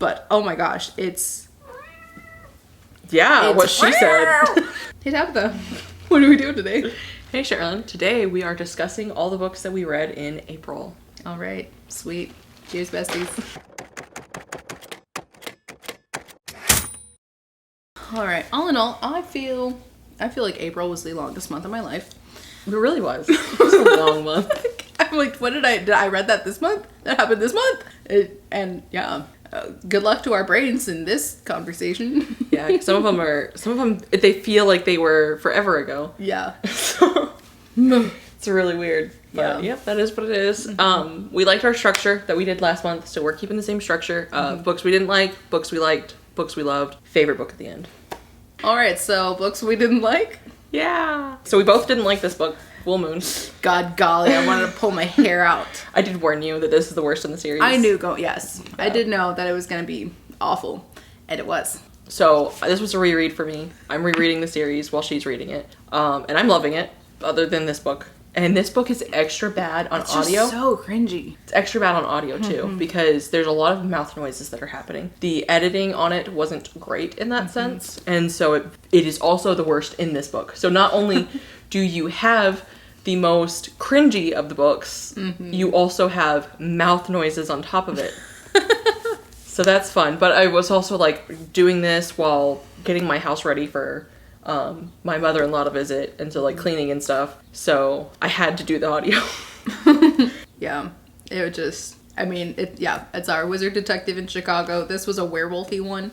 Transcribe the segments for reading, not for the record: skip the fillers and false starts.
But oh my gosh, it's what she said. Hey Tabatha, what are we doing today? Hey Sharilyn, today we are discussing all the books that we read in April. All right, sweet. Cheers, besties. All right, all in all, I feel like April was the longest month of my life. It really was. It was a long month. I'm like, did I read that this month? That happened this month? Good luck to our brains in this conversation. Yeah, some of them, they feel like they were forever ago. Yeah. So, it's really weird. But yeah, that is what it is. Mm-hmm. We liked our structure that we did last month, so we're keeping the same structure. Books we didn't like, books we liked, books we loved, favorite book at the end. All right, so books we didn't like? Yeah. So we both didn't like this book, Full Moon. God golly, I wanted to pull my hair out. I did warn you that this is the worst in the series. I knew, yes. Yeah. I did know that it was going to be awful, and it was. So this was a reread for me. I'm rereading the series while she's reading it, and I'm loving it, other than this book. And this book is extra bad on audio. It's so cringy. It's extra bad on audio, too, because there's a lot of mouth noises that are happening. The editing on it wasn't great in that sense, and so it is also the worst in this book. So not only do you have the most cringy of the books, you also have mouth noises on top of it. So that's fun. But I was also, like, doing this while getting my house ready for my mother-in-law to visit, and so like cleaning and stuff, so I had to do the audio. Yeah, it would just, I mean, it's our wizard detective in Chicago. This was a werewolfy one.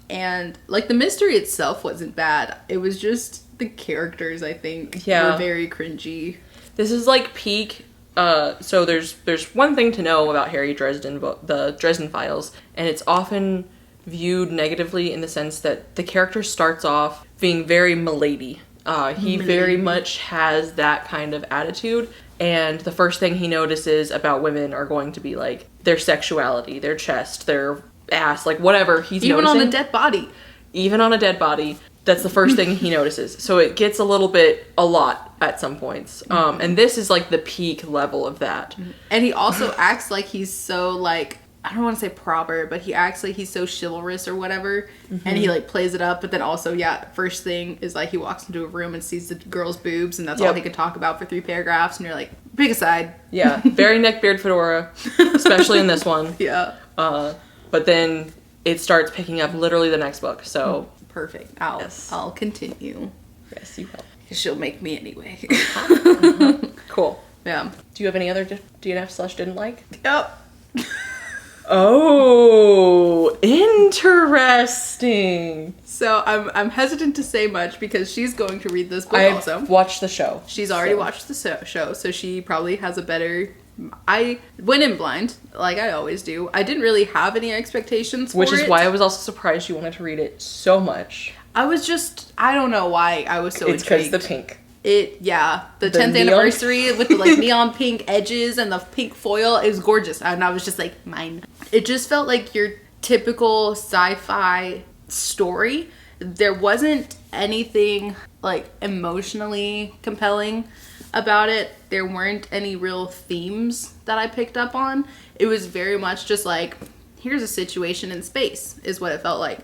And like the mystery itself wasn't bad, it was just the characters, I think, were very cringy. This is like peak. So there's one thing to know about Harry Dresden, the Dresden Files, and it's often viewed negatively in the sense that the character starts off being very milady. He very much has that kind of attitude, and the first thing he notices about women are going to be like their sexuality, their chest, their ass, like whatever he's even noticing. on a dead body. Even on a dead body, that's the first thing he notices. So it gets a lot at some points. And this is like the peak level of that. And he also acts like he's so like, I don't want to say proper, but he acts like he's so chivalrous or whatever, and he like plays it up, but then also, first thing is like he walks into a room and sees the girl's boobs, and that's all he could talk about for 3 paragraphs, and you're like, pick a side. Yeah, very neckbeard fedora, especially in this one. Yeah. But then it starts picking up literally the next book, so... Perfect. I'll continue. Yes, you will. She'll make me anyway. Cool. Yeah. Do you have any other DNF/didn't like? Yep. Oh, interesting. So I'm hesitant to say much because she's going to read this book also. I've watched the show. She's already watched the show, so she probably has a better... I went in blind, like I always do. I didn't really have any expectations for it. Which is why I was also surprised you wanted to read it so much. I don't know why I was so intrigued. It's because the pink. The 10th anniversary with the like neon pink edges and the pink foil, it was gorgeous. And I was just like, mine. It just felt like your typical sci-fi story. There wasn't anything like emotionally compelling about it. There weren't any real themes that I picked up on. It was very much just like, here's a situation in space, is what it felt like.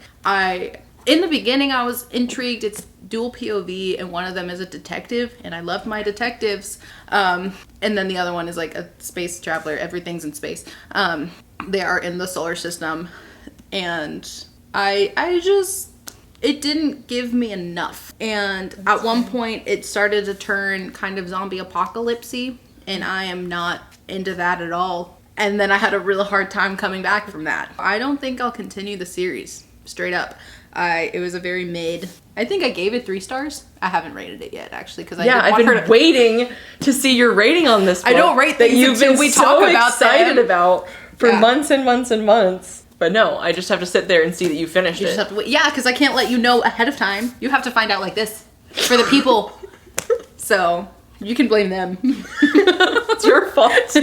In the beginning, I was intrigued. It's dual POV, and one of them is a detective, and I loved my detectives. And then the other one is like a space traveler. Everything's in space. They are in the solar system, and it didn't give me enough. And at one point, it started to turn kind of zombie apocalypse-y, and I am not into that at all. And then I had a real hard time coming back from that. I don't think I'll continue the series, straight up. It was a very mid. I think I gave it 3 stars. I haven't rated it yet, actually, because I've been waiting to see your rating on this book. I don't rate things until we talk about excited about for months and months and months. But no, I just have to sit there and see that you finished it. Just have to wait. Yeah, because I can't let you know ahead of time. You have to find out like this for the people. So you can blame them. It's your fault.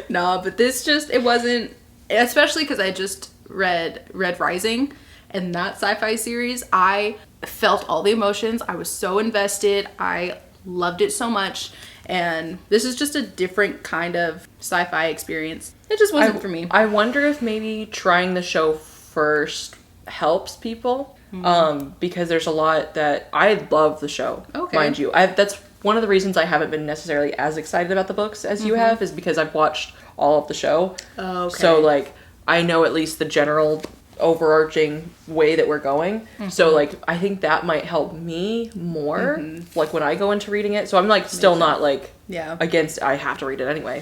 No, but this it wasn't, especially because I just read Red Rising. And that sci-fi series, I felt all the emotions. I was so invested. I loved it so much. And this is just a different kind of sci-fi experience. It just wasn't for me. I wonder if maybe trying the show first helps people. Because there's a lot that I love the show, mind you. That's one of the reasons I haven't been necessarily as excited about the books as you have, is because I've watched all of the show. So like I know at least the general overarching way that we're going. So like I think that might help me more like when I go into reading it. So I'm like still not like against, I have to read it anyway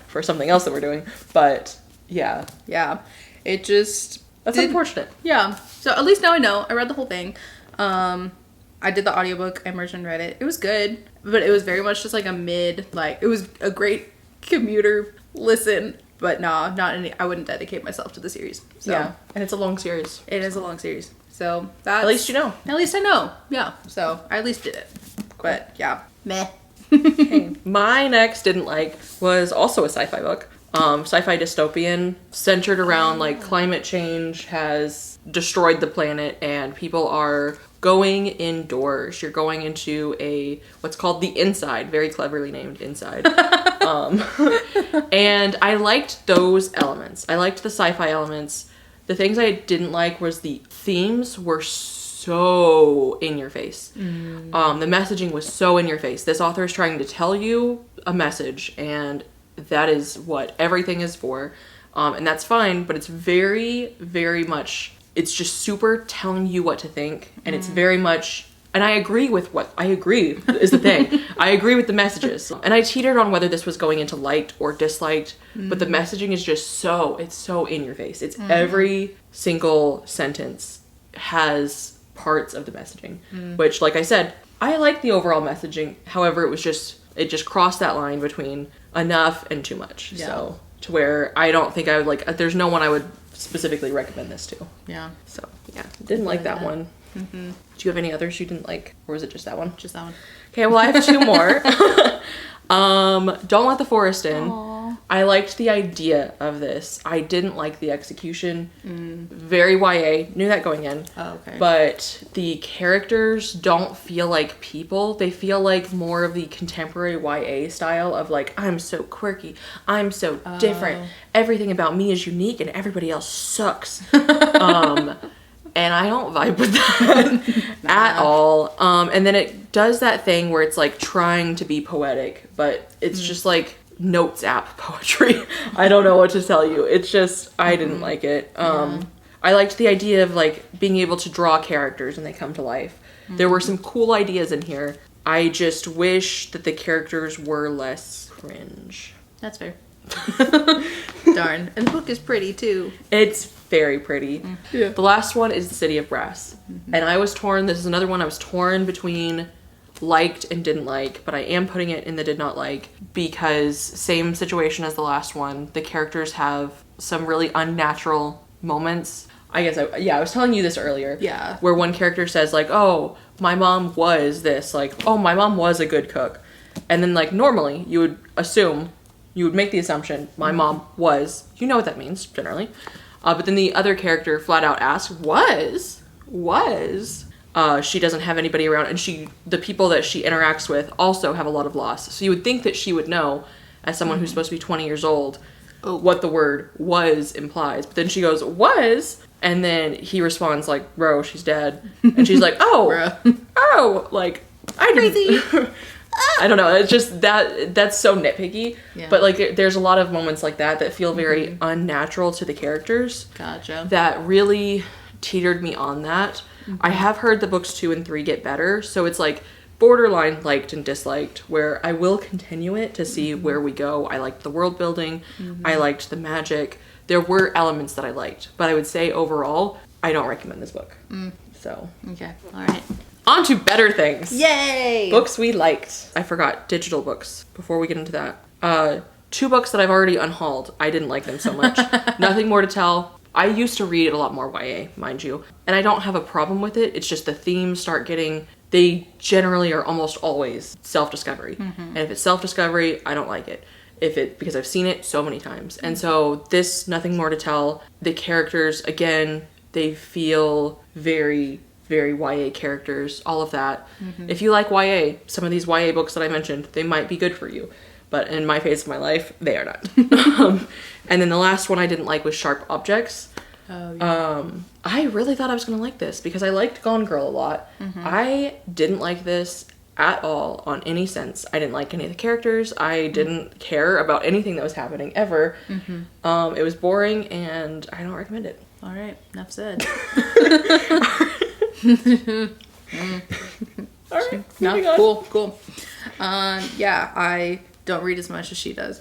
for something else that we're doing, but it just that's unfortunate. So at least now I know. I read the whole thing. I did the audiobook. I merged and read it. It was good, but it was very much just like a mid, like it was a great commuter listen, but not any. I wouldn't dedicate myself to the series. So. And it's a long series. It is a long series. So that's, at least you know. At least I know. Yeah. So I at least did it. But meh. My next didn't like was also a sci-fi book. Sci-fi dystopian, centered around like climate change has destroyed the planet and people are going indoors. You're going into what's called the Inside, very cleverly named Inside. And I liked those elements. I liked the sci-fi elements. The things I didn't like was the themes were so in your face. The messaging was so in your face. This author is trying to tell you a message, and that is what everything is for. And that's fine, but it's very, very much, it's just super telling you what to think. And it's very much, and I agree is the thing. I agree with the messages. And I teetered on whether this was going into liked or disliked, but the messaging is just it's so in your face. It's every single sentence has parts of the messaging, which, like I said, I like the overall messaging. However, it just crossed that line between enough and too much. So to where I don't think I would like, there's no one I would specifically recommend this to. So didn't like that one. Do you have any others you didn't like, or was it just that one? Just that one. Okay, well I have two more. Don't Let the Forest In. Aww. I liked the idea of this. I didn't like the execution. Very YA. Knew that going in. But the characters don't feel like people. They feel like more of the contemporary YA style of like, I'm so quirky. I'm so different. Everything about me is unique and everybody else sucks. And I don't vibe with that at all. And then it does that thing where it's like trying to be poetic, but it's just like notes app poetry. I don't know what to tell you. It's just, I didn't like it. I liked the idea of like being able to draw characters and they come to life. There were some cool ideas in here. I just wish that the characters were less cringe. That's fair. Darn. And the book is pretty too. It's very pretty. The last one is The City of Brass. And I was torn. This is another one I was torn between liked and didn't like, but I am putting it in the did not like because same situation as the last one. The characters have some really unnatural moments. I guess I was telling you this earlier. Where one character says like, oh, my mom was this, like, oh, my mom was a good cook. And then like normally you would assume, you would make the assumption my mom was, you know what that means generally. But then the other character flat out asks, was. She doesn't have anybody around, and the people that she interacts with also have a lot of loss. So you would think that she would know, as someone who's supposed to be 20 years old, what the word was implies. But then she goes, was, and then he responds like, bro, she's dead. And she's like, oh, like, I didn't. I don't know. It's just that's so nitpicky. But like, there's a lot of moments like that feel very unnatural to the characters. Gotcha. That really teetered me on that. I have heard the books 2 and 3 get better, so it's like borderline liked and disliked, where I will continue it to see where we go. I liked the world building. I liked the magic. There were elements that I liked, but I would say overall, I don't recommend this book. So. Okay. All right. On to better things. Yay! Books we liked. I forgot digital books before we get into that. 2 books that I've already unhauled. I didn't like them so much. Nothing More to Tell. I used to read a lot more YA, mind you, and I don't have a problem with it. It's just the themes they generally are almost always self-discovery. And if it's self-discovery, I don't like it. Because I've seen it so many times. And so this Nothing More to Tell, the characters, again, they feel very very YA characters, all of that. If you like YA, some of these YA books that I mentioned, they might be good for you. But in my phase of my life, they are not. And then the last one I didn't like was Sharp Objects. Oh, yeah. I really thought I was going to like this because I liked Gone Girl a lot. I didn't like this at all on any sense. I didn't like any of the characters. I didn't care about anything that was happening ever. It was boring and I don't recommend it. All right, enough said. All right, no, cool. Yeah, I don't read as much as she does.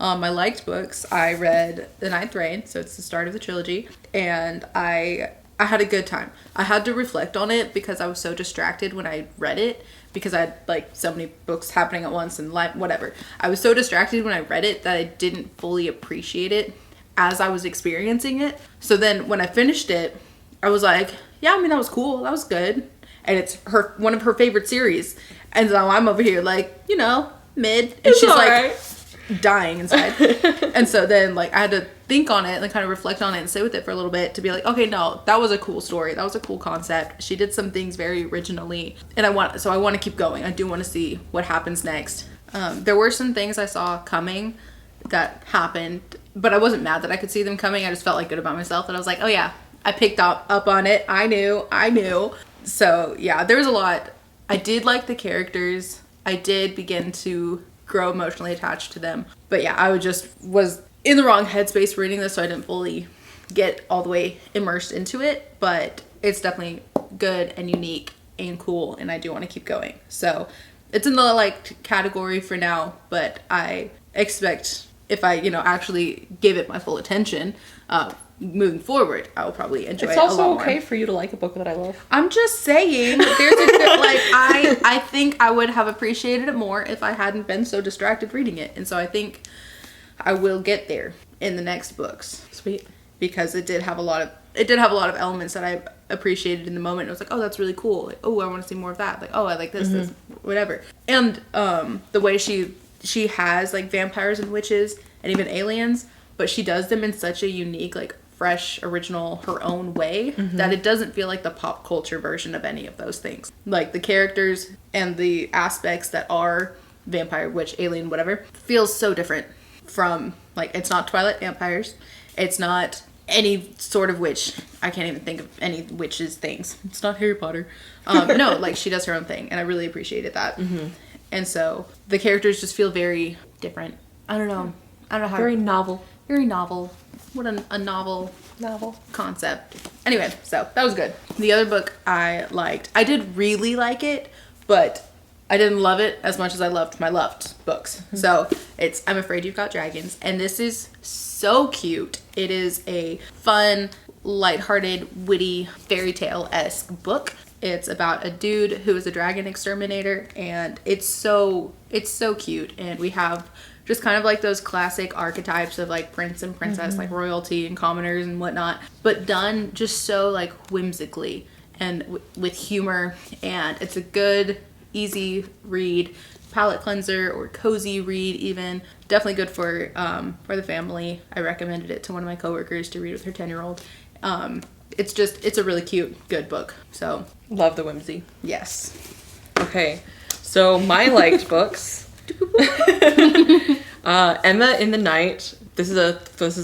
My liked books, I read The Ninth Reign, so it's the start of the trilogy, and I had a good time. I had to reflect on it because I was so distracted when I read it, because I had like so many books happening at once and like whatever. I was so distracted when I read it that I didn't fully appreciate it as I was experiencing it. So then when I finished it, I was like, yeah, I mean, that was cool. That was good. And it's one of her favorite series. And so I'm over here like, you know, mid. And it's she's like right. dying inside. And so then like I had to think on it and kind of reflect on it and sit with it for a little bit to be like, okay, no, that was a cool story. That was a cool concept. She did some things very originally. And I want to keep going. I do want to see what happens next. There were some things I saw coming that happened, but I wasn't mad that I could see them coming. I just felt like good about myself that I was like, oh yeah, I picked up on it. I knew. So yeah, there was a lot. I did like the characters. I did begin to grow emotionally attached to them. But yeah, I was in the wrong headspace reading this, so I didn't fully get all the way immersed into it. But it's definitely good and unique and cool, and I do want to keep going. So it's in the like category for now, but I expect if I, actually give it my full attention, moving forward, I will probably enjoy it a lot more. It's also okay for you to like a book that I love. I'm just saying, there's a good, I think I would have appreciated it more if I hadn't been so distracted reading it. And so I think I will get there in the next books. Sweet. Because it did have a lot of elements that I appreciated in the moment. It was like, oh, that's really cool. Like, oh, I want to see more of that. Like, oh, I like this, whatever. And the way she has like vampires and witches and even aliens, but she does them in such a unique, like fresh, original, her own way that it doesn't feel like the pop culture version of any of those things. Like the characters and the aspects that are vampire, witch, alien, whatever, feels so different from, like, it's not Twilight vampires. It's not any sort of witch. I can't even think of any witches things. It's not Harry Potter. No, like she does her own thing, and I really appreciated that. And so the characters just feel very different. I don't know how. Very novel. Very novel. What a novel concept. Anyway, so that was good. The other book I liked. I did really like it, but I didn't love it as much as I loved my loved books. So it's I'm Afraid You've Got Dragons, and this is so cute. It is a fun, lighthearted, witty, fairy tale-esque book. It's about a dude who is a dragon exterminator, and it's so cute. And we have just kind of like those classic archetypes of like prince and princess, like royalty and commoners and whatnot, but done just so like whimsically and with humor. And it's a good, easy read, palate cleanser or cozy read even. Definitely good for the family. I recommended it to one of my coworkers to read with her 10-year-old. It's a really cute, good book. So love the whimsy. Yes. Okay, so my liked books. Emma in the Night. This is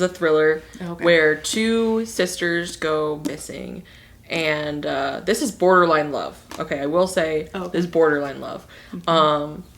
a thriller where two sisters go missing, and this is borderline love. Okay, I will say this is borderline love.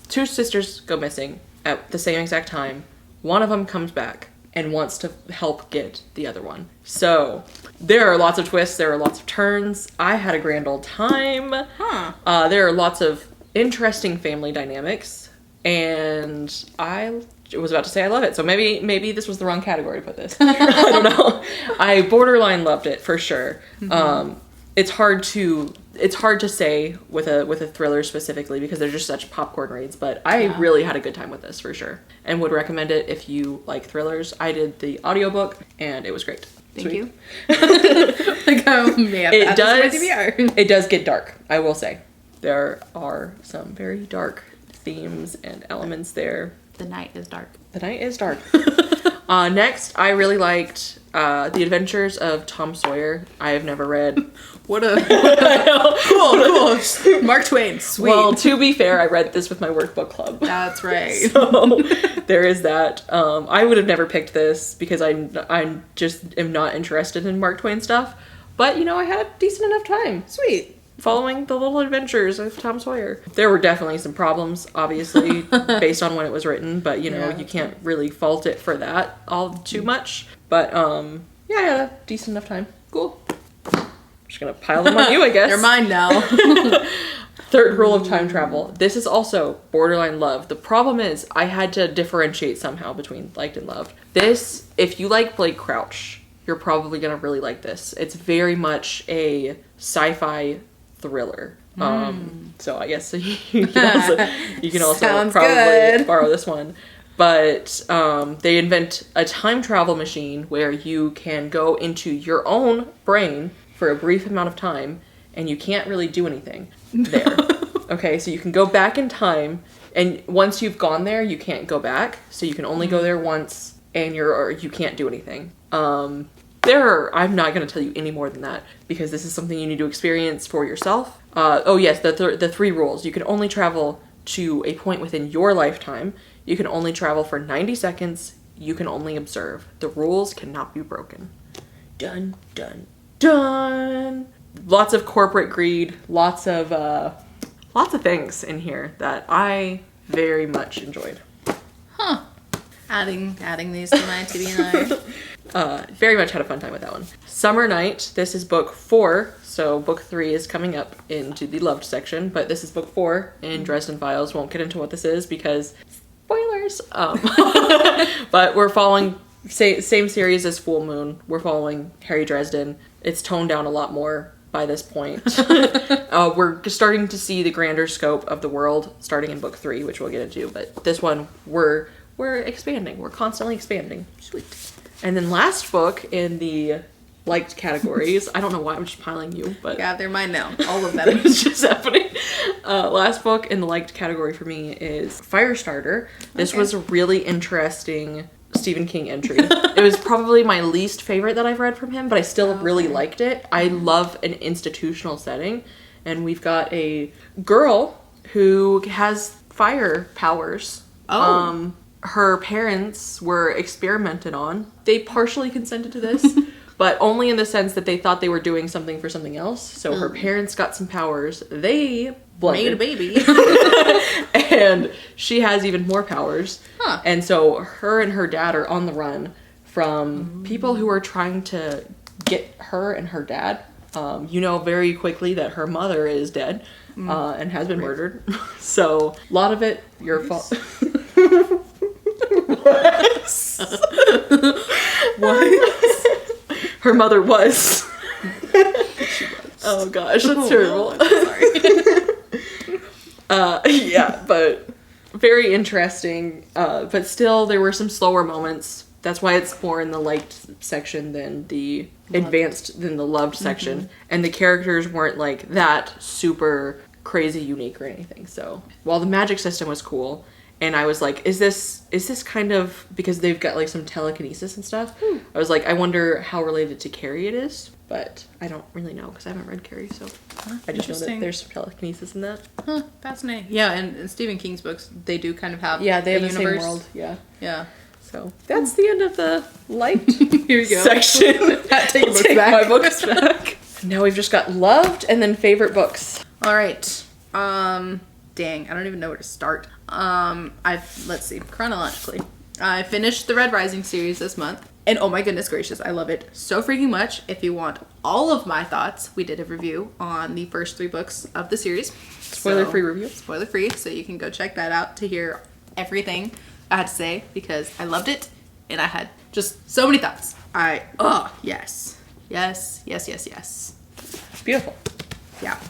Two sisters go missing at the same exact time. One of them comes back and wants to help get the other one. So there are lots of twists. There are lots of turns. I had a grand old time. There are lots of interesting family dynamics. And I was about to say I love it. So maybe this was the wrong category to put this. I don't know. I borderline loved it for sure. It's hard to say with a thriller specifically because they're just such popcorn reads, but I really had a good time with this for sure and would recommend it if you like thrillers. I did the audiobook and it was great. Thank you. Like, oh man, it does get dark, I will say. There are some very dark themes and elements there. The night is dark. The night is dark. Next, I really liked The Adventures of Tom Sawyer. I have never read. What a cool. Mark Twain, sweet. Well, to be fair, I read this with my workbook club. That's right. So there is that. I would have never picked this because I just am not interested in Mark Twain stuff. But you know, I had a decent enough time. Sweet. Following the little adventures of Tom Sawyer. There were definitely some problems, obviously, based on when it was written, but you know, you can't really fault it for that all too much. But yeah, I had a decent enough time. Cool. Just gonna pile them on you, I guess. They're mine now. Third rule of time travel. This is also borderline love. The problem is I had to differentiate somehow between liked and loved. This, if you like Blake Crouch, you're probably gonna really like this. It's very much a sci-fi thriller. So I guess you can also probably borrow this one. But they invent a time travel machine where you can go into your own brain for a brief amount of time, and you can't really do anything there. Okay, so you can go back in time, and once you've gone there, you can't go back. So you can only go there once, and you can't do anything. I'm not going to tell you any more than that, because this is something you need to experience for yourself. Oh yes, the 3 rules. You can only travel to a point within your lifetime. You can only travel for 90 seconds. You can only observe. The rules cannot be broken. Dun, dun, done. Lots of corporate greed, lots of things in here that I very much enjoyed. Huh. Adding these to my TBNI. Very much had a fun time with that one. Summer Night. This is book 4, so book 3 is coming up into the loved section, but this is book 4 in Dresden Files. Won't get into what this is because spoilers. But we're following same series as Full Moon. We're following Harry Dresden. It's toned down a lot more by this point. We're starting to see the grander scope of the world starting in book 3, which we'll get into. But this one, we're expanding. We're constantly expanding. Sweet. And then last book in the liked categories. I don't know why I'm just piling you, but yeah, they're mine now. All of that is just happening. Last book in the liked category for me is Firestarter. This was a really interesting Stephen King entry. It was probably my least favorite that I've read from him, but I still really liked it. I love an institutional setting, and we've got a girl who has fire powers. Her parents were experimented on. They partially consented to this, but only in the sense that they thought they were doing something for something else. So her parents got some powers. They blended. Made a baby. And she has even more powers. Huh. And so her and her dad are on the run from people who are trying to get her and her dad. You know very quickly that her mother is dead and has been murdered. So a lot of it, your fault. What? Her mother was. She was. Oh gosh, that's terrible. Sorry. Yeah, but very interesting. But still, there were some slower moments. That's why it's more in the liked section than the loved section. And the characters weren't like that super crazy unique or anything. So while the magic system was cool, and I was like, is this kind of, because they've got like some telekinesis and stuff. I was like, I wonder how related to Carrie it is, but I don't really know because I haven't read Carrie, so I just know that there's some telekinesis in that. Huh, fascinating. Yeah, and in Stephen King's books, they do kind of have they have the universe. same world. Yeah. So that's the end of the liked Here we go. section. Take my books back. Now we've just got loved and then favorite books. All right. Dang, I don't even know where to start. Let's see, chronologically. I finished the Red Rising series this month, and oh my goodness gracious, I love it so freaking much. If you want all of my thoughts, we did a review on the first 3 books of the series. Spoiler-free review. Spoiler-free, so you can go check that out to hear everything I had to say, because I loved it, and I had just so many thoughts. Yes. Beautiful. Yeah.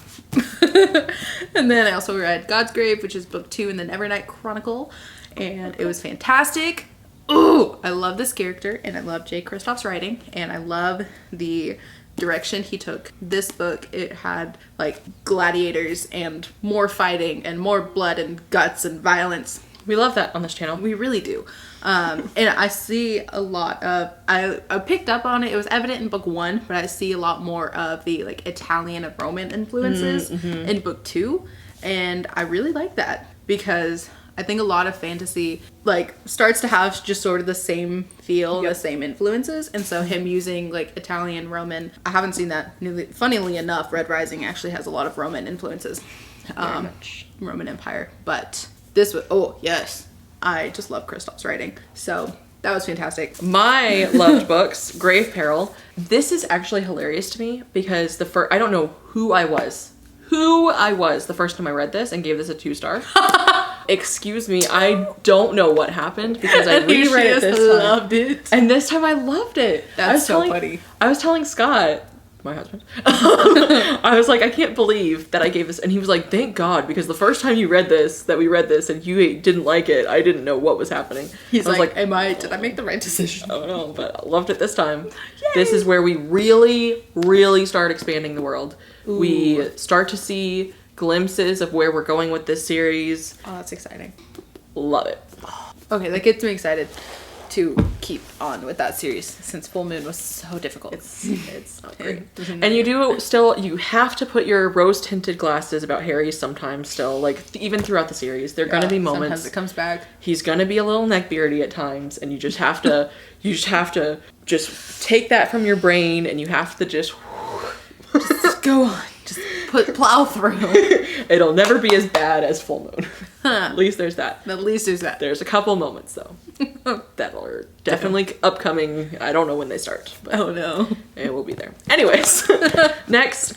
And then I also read God's Grave, which is book 2 in the Nevernight Chronicle, and it was fantastic. Ooh, I love this character, and I love Jay Kristoff's writing, and I love the direction he took this book. It had like gladiators and more fighting and more blood and guts and violence. We love that on this channel. We really do. And I see a lot of, I picked up on it. It was evident in book 1, but I see a lot more of the like Italian and Roman influences in book 2. And I really like that because I think a lot of fantasy like starts to have just sort of the same feel, the same influences. And so him using like Italian, Roman, I haven't seen that. Funnily enough, Red Rising actually has a lot of Roman influences. Roman Empire. But this was, oh yes, I just love Kristoff's writing. So that was fantastic. My loved books, Grave Peril. This is actually hilarious to me because I don't know who I was the first time I read this and gave this a 2-star. Excuse me, I don't know what happened because I reread it this time. Loved it. And this time I loved it. That's so funny. I was telling Scott, my husband, I was like, I can't believe that I gave this, and he was like, thank God, because the first time we read this and you didn't like it, I didn't know what was happening. He's like, did I make the right decision? I don't know, but I loved it this time. Yay! This is where we really, really start expanding the world. Ooh. We start to see glimpses of where we're going with this series. Oh, that's exciting. Love it. Okay, that gets me excited to keep on with that series since Full Moon was so difficult. It's not great. And you have to put your rose-tinted glasses about Harry sometimes still, like even throughout the series. There are gonna be moments. Sometimes it comes back. He's gonna be a little neckbeardy at times, and you just have to just take that from your brain, and you have to just go on. Just plow through. It'll never be as bad as Full Moon. At least there's that. There's a couple moments though that are definitely upcoming. I don't know when they start. But oh no. It will be there. Anyways, next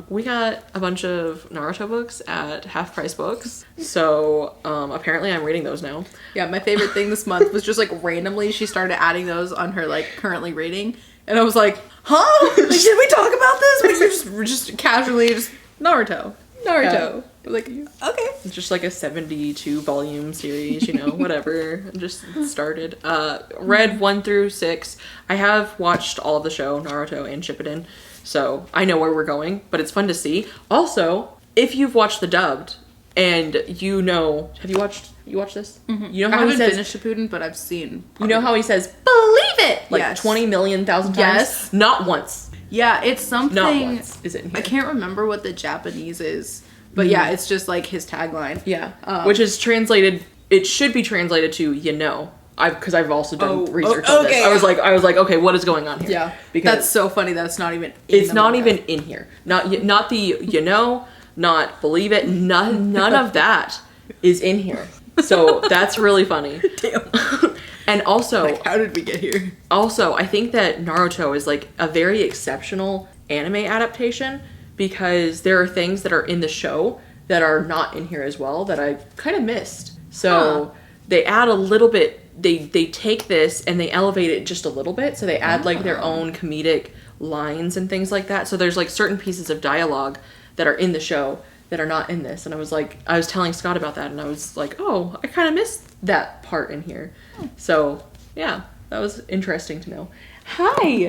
we got a bunch of Naruto books at Half Price Books. So apparently I'm reading those now. Yeah, my favorite thing this month was just like randomly she started adding those on her like currently reading. And I was like, huh? Should we talk about this? We're just casually just Naruto. Yeah. Like, okay. It's just like a 72 volume series, whatever. Just started. Read 1 through 6. I have watched all of the show, Naruto and Shippuden. So I know where we're going, but it's fun to see. Also, if you've watched the dubbed and have you watched this? Mm-hmm. You know how he says, finished Shippuden, but I've seen. You know how he says, believe it! Like yes. 20 million thousand times? Yes. Not once. Yeah, it's something. Not once is it in here. I can't remember what the Japanese is, but yeah, it's just like his tagline. Yeah. Which is translated, it should be translated to, because I've also done research on this. I was like, okay, what is going on here? Yeah. Because that's so funny that it's not even even in here. Not the, not believe it, none of that is in here. So that's really funny. Damn. And also, like, how did we get here? Also, I think that Naruto is like a very exceptional anime adaptation because there are things that are in the show that are not in here as well that I kind of missed. So they add a little bit, they take this and they elevate it just a little bit. So they add like their own comedic lines and things like that. So there's like certain pieces of dialogue that are in the show that are not in this. And I was telling Scott about that and I was like, oh, I kind of missed that part in here. So yeah, that was interesting to know. Hi!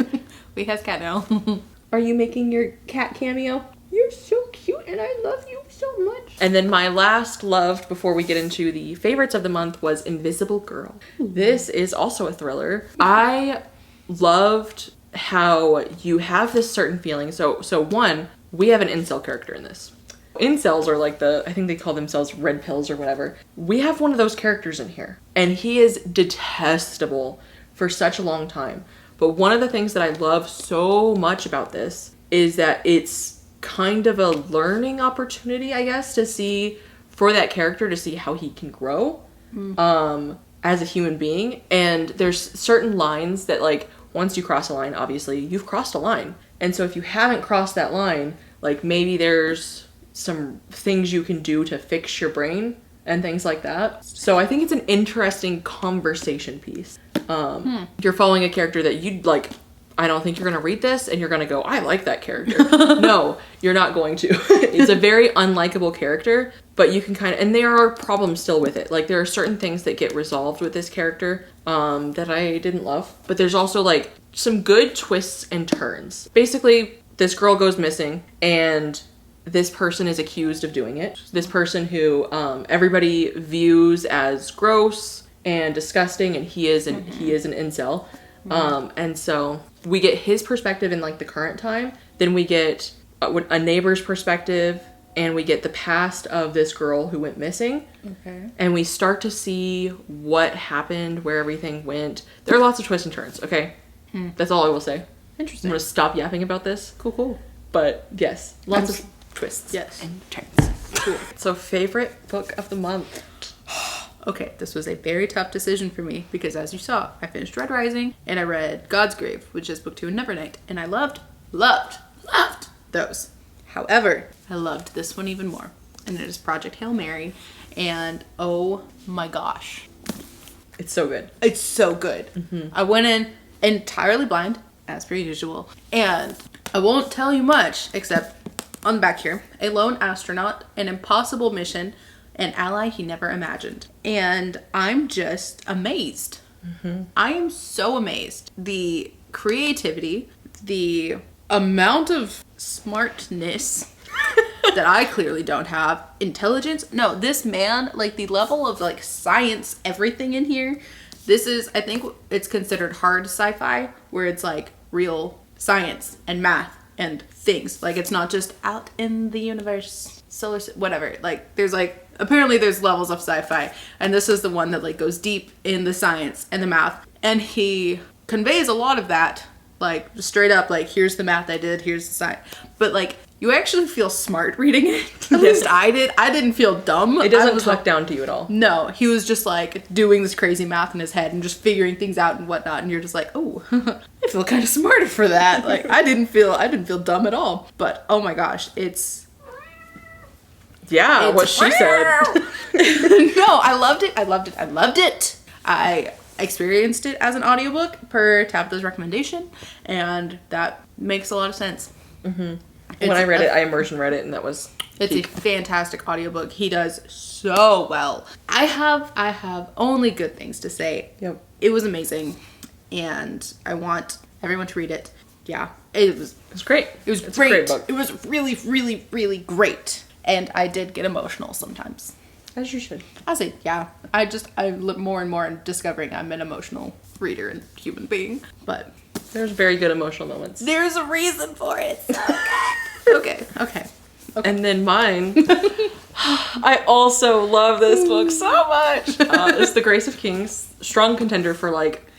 We has cat now. Are you making your cat cameo? You're so cute and I love you so much. And then my last loved before we get into the favorites of the month was Invisible Girl. This is also a thriller. I loved how you have this certain feeling. So one, we have an incel character in this. Incels are like I think they call themselves red pills or whatever. We have one of those characters in here. And he is detestable for such a long time. But one of the things that I love so much about this is that it's kind of a learning opportunity, I guess, for that character to see how he can grow as a human being. And there's certain lines that like, once you cross a line, obviously, you've crossed a line. And so if you haven't crossed that line, like maybe there's some things you can do to fix your brain and things like that. So I think it's an interesting conversation piece. You're following a character that you'd like, I don't think you're going to read this and you're going to go, I like that character. No, you're not going to. It's a very unlikable character, but you can and there are problems still with it. Like there are certain things that get resolved with this character that I didn't love, but there's also like some good twists and turns. Basically, this girl goes missing and this person is accused of doing it. This person who everybody views as gross and disgusting, and he is an incel. And so we get his perspective in like the current time. Then we get a neighbor's perspective, and we get the past of this girl who went missing. Okay. And we start to see what happened, where everything went. There are lots of twists and turns. Okay, that's all I will say. Interesting. I'm gonna stop yapping about this. Cool. But yes, lots of twists. Yes. And turns. Cool. So favorite book of the month. Okay, this was a very tough decision for me because, as you saw, I finished Red Rising and I read God's Grave, which is book 2 in Nevernight, and I loved those. However, I loved this one even more, and it is Project Hail Mary, and oh my gosh. It's so good. It's so good. Mm-hmm. I went in entirely blind, as per usual, and I won't tell you much except on the back here, a lone astronaut, an impossible mission, an ally he never imagined. And I'm just amazed. Mm-hmm. I am so amazed. The creativity, the amount of smartness that I clearly don't have, intelligence. No, this man, like the level of like science, everything in here. This is, I think it's considered hard sci-fi, where it's like real science and math and things. Like it's not just out in the universe, solar, whatever. Like there's like, apparently there's levels of sci-fi, and this is the one that like goes deep in the science and the math, and he conveys a lot of that, like straight up, like here's the math I did, here's the science, but like you actually feel smart reading it. At least I did. I didn't feel dumb. It doesn't talk down to you at all. No, he was just like doing this crazy math in his head and just figuring things out and whatnot, and you're just like, oh, I feel kind of smarter for that. Like I didn't feel dumb at all. But oh my gosh, it's what she said. No, I loved it. I experienced it as an audiobook per Tabatha's recommendation, and that makes a lot of sense. Mm-hmm. When I read it, I immersion read it, and that was it's a fantastic audiobook. He does so well. I have only good things to say. Yep. It was amazing, and I want everyone to read it. Yeah, it was great. It's great. A great book. It was really, really, really great. And I did get emotional sometimes. As you should. I more and more discovering I'm an emotional reader and human being. But there's very good emotional moments. There's a reason for it. So okay. And then mine, I also love this book so much. It's The Grace of Kings. Strong contender for like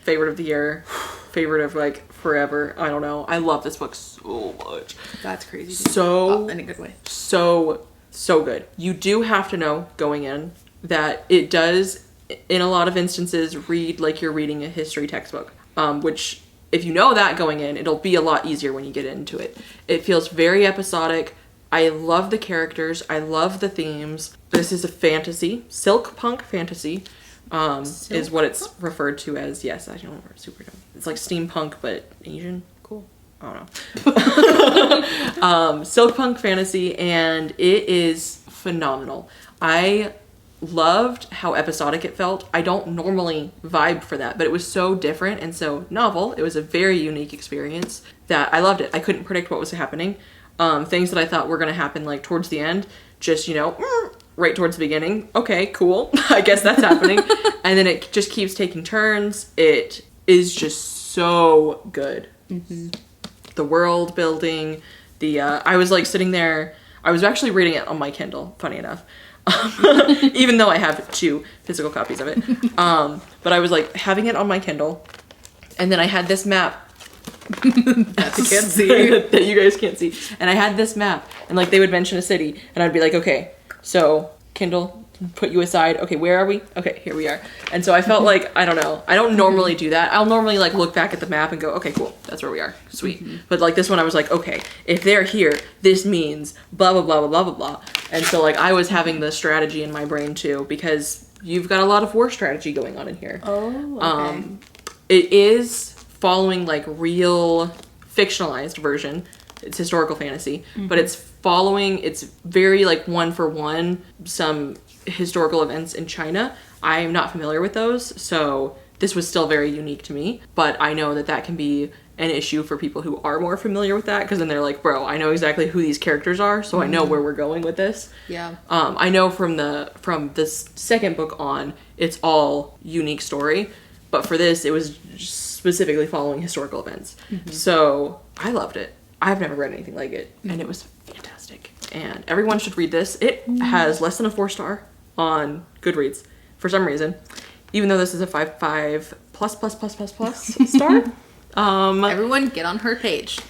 favorite of the year, favorite of like forever. I don't know. I love this book so much. That's crazy. So in a good way. So good. You do have to know going in that it does, in a lot of instances, read like you're reading a history textbook. Which, if you know that going in, it'll be a lot easier when you get into it. It feels very episodic. I love the characters. I love the themes. This is a fantasy, silk punk fantasy. Is what it's referred to as. Yes, I don't know. Super dumb. It's like steampunk, but Asian. Cool. I don't know. Silk punk fantasy, and it is phenomenal. I loved how episodic it felt. I don't normally vibe for that, but it was so different and so novel. It was a very unique experience that I loved it. I couldn't predict what was happening. Things that I thought were going to happen like towards the end, just, right towards the beginning. Okay, cool. I guess that's happening. And then it just keeps taking turns. It is just so good. Mm-hmm. The world building, I was like sitting there, I was actually reading it on my Kindle, funny enough. Even though I have 2 physical copies of it. But I was like having it on my Kindle, and then I had this map that you can't see. That you guys can't see. And I had this map, and like they would mention a city, and I'd be like, okay, so Kindle, put you aside. Okay, where are we? Okay, here we are. And so I felt like, I don't know, I don't normally do that. I'll normally like look back at the map and go, okay, cool, that's where we are. Sweet. Mm-hmm. But like this one, I was like, okay, if they're here, this means blah, blah, blah, blah, blah, blah, blah. And so like I was having the strategy in my brain too, because you've got a lot of war strategy going on in here. Oh, okay. It is following like real fictionalized version. It's historical fantasy, but it's very like one for one some historical events in China. I'm not familiar with those, so this was still very unique to me. But I know that can be an issue for people who are more familiar with that, because then they're like, bro, I know exactly who these characters are, so I know where we're going with this. Yeah. I know from this second book on, it's all unique story, but for this, it was specifically following historical events. So I loved it. I've never read anything like it, and it was fantastic. And everyone should read this. It has less than a 4-star on Goodreads for some reason, even though this is a 5.5 plus star. Everyone get on her page.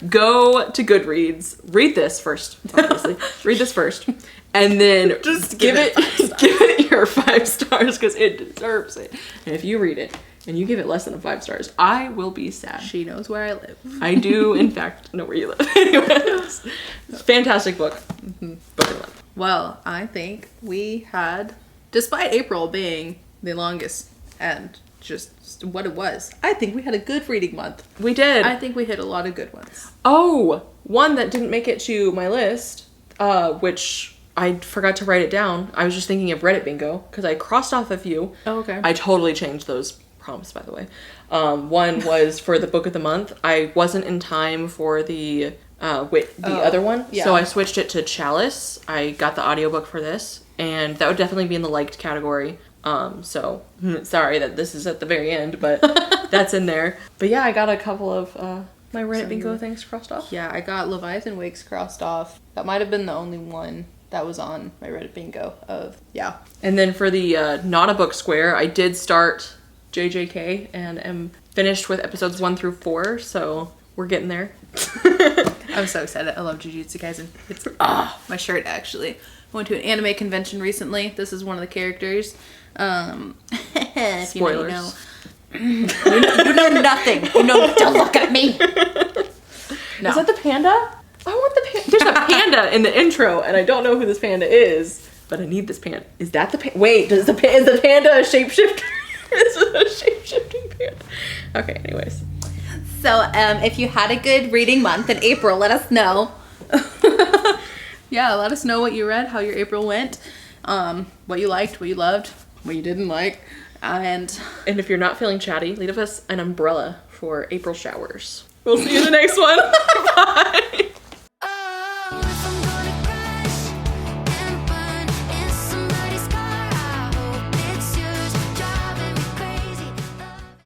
Go to Goodreads, read this first, obviously. Read this first, and then Just give it your 5 stars, because it deserves it. And if you read it and you give it less than 5 stars, I will be sad. She knows where I live. I do, in fact, know where you live. Anyways, fantastic book. Book of the month. Well, I think we had, despite April being the longest and just what it was, I think we had a good reading month. We did. I think we hit a lot of good ones. Oh, one that didn't make it to my list, which I forgot to write it down. I was just thinking of Reddit bingo, because I crossed off a few. Oh, okay. I totally changed those prompts, by the way. One was for the book of the month. I wasn't in time for the other one, yeah. So I switched it to Chalice. I got the audiobook for this, and that would definitely be in the liked category. So sorry that this is at the very end, but that's in there. But yeah, I got a couple of my Reddit bingo things crossed off. Yeah, I got Leviathan Wakes crossed off. That might have been the only one that was on my Reddit bingo yeah. And then for the Not a Book Square, I did start JJK and am finished with episodes 1 through 4, so we're getting there. I'm so excited. I love Jujutsu Kaisen. It's my shirt, actually. I went to an anime convention recently. This is one of the characters. If Spoilers. You know nothing. Don't look at me. No. Is that the panda? I want the panda. There's a panda in the intro, and I don't know who this panda is, but I need this panda. Is that the panda? Wait, is the panda a shapeshifter? This is a shape-shifting panda. Okay, anyways. So, if you had a good reading month in April, let us know. Yeah, let us know what you read, how your April went, what you liked, what you loved, what you didn't like, and if you're not feeling chatty, leave us an umbrella for April showers. We'll see you in the next one. Bye.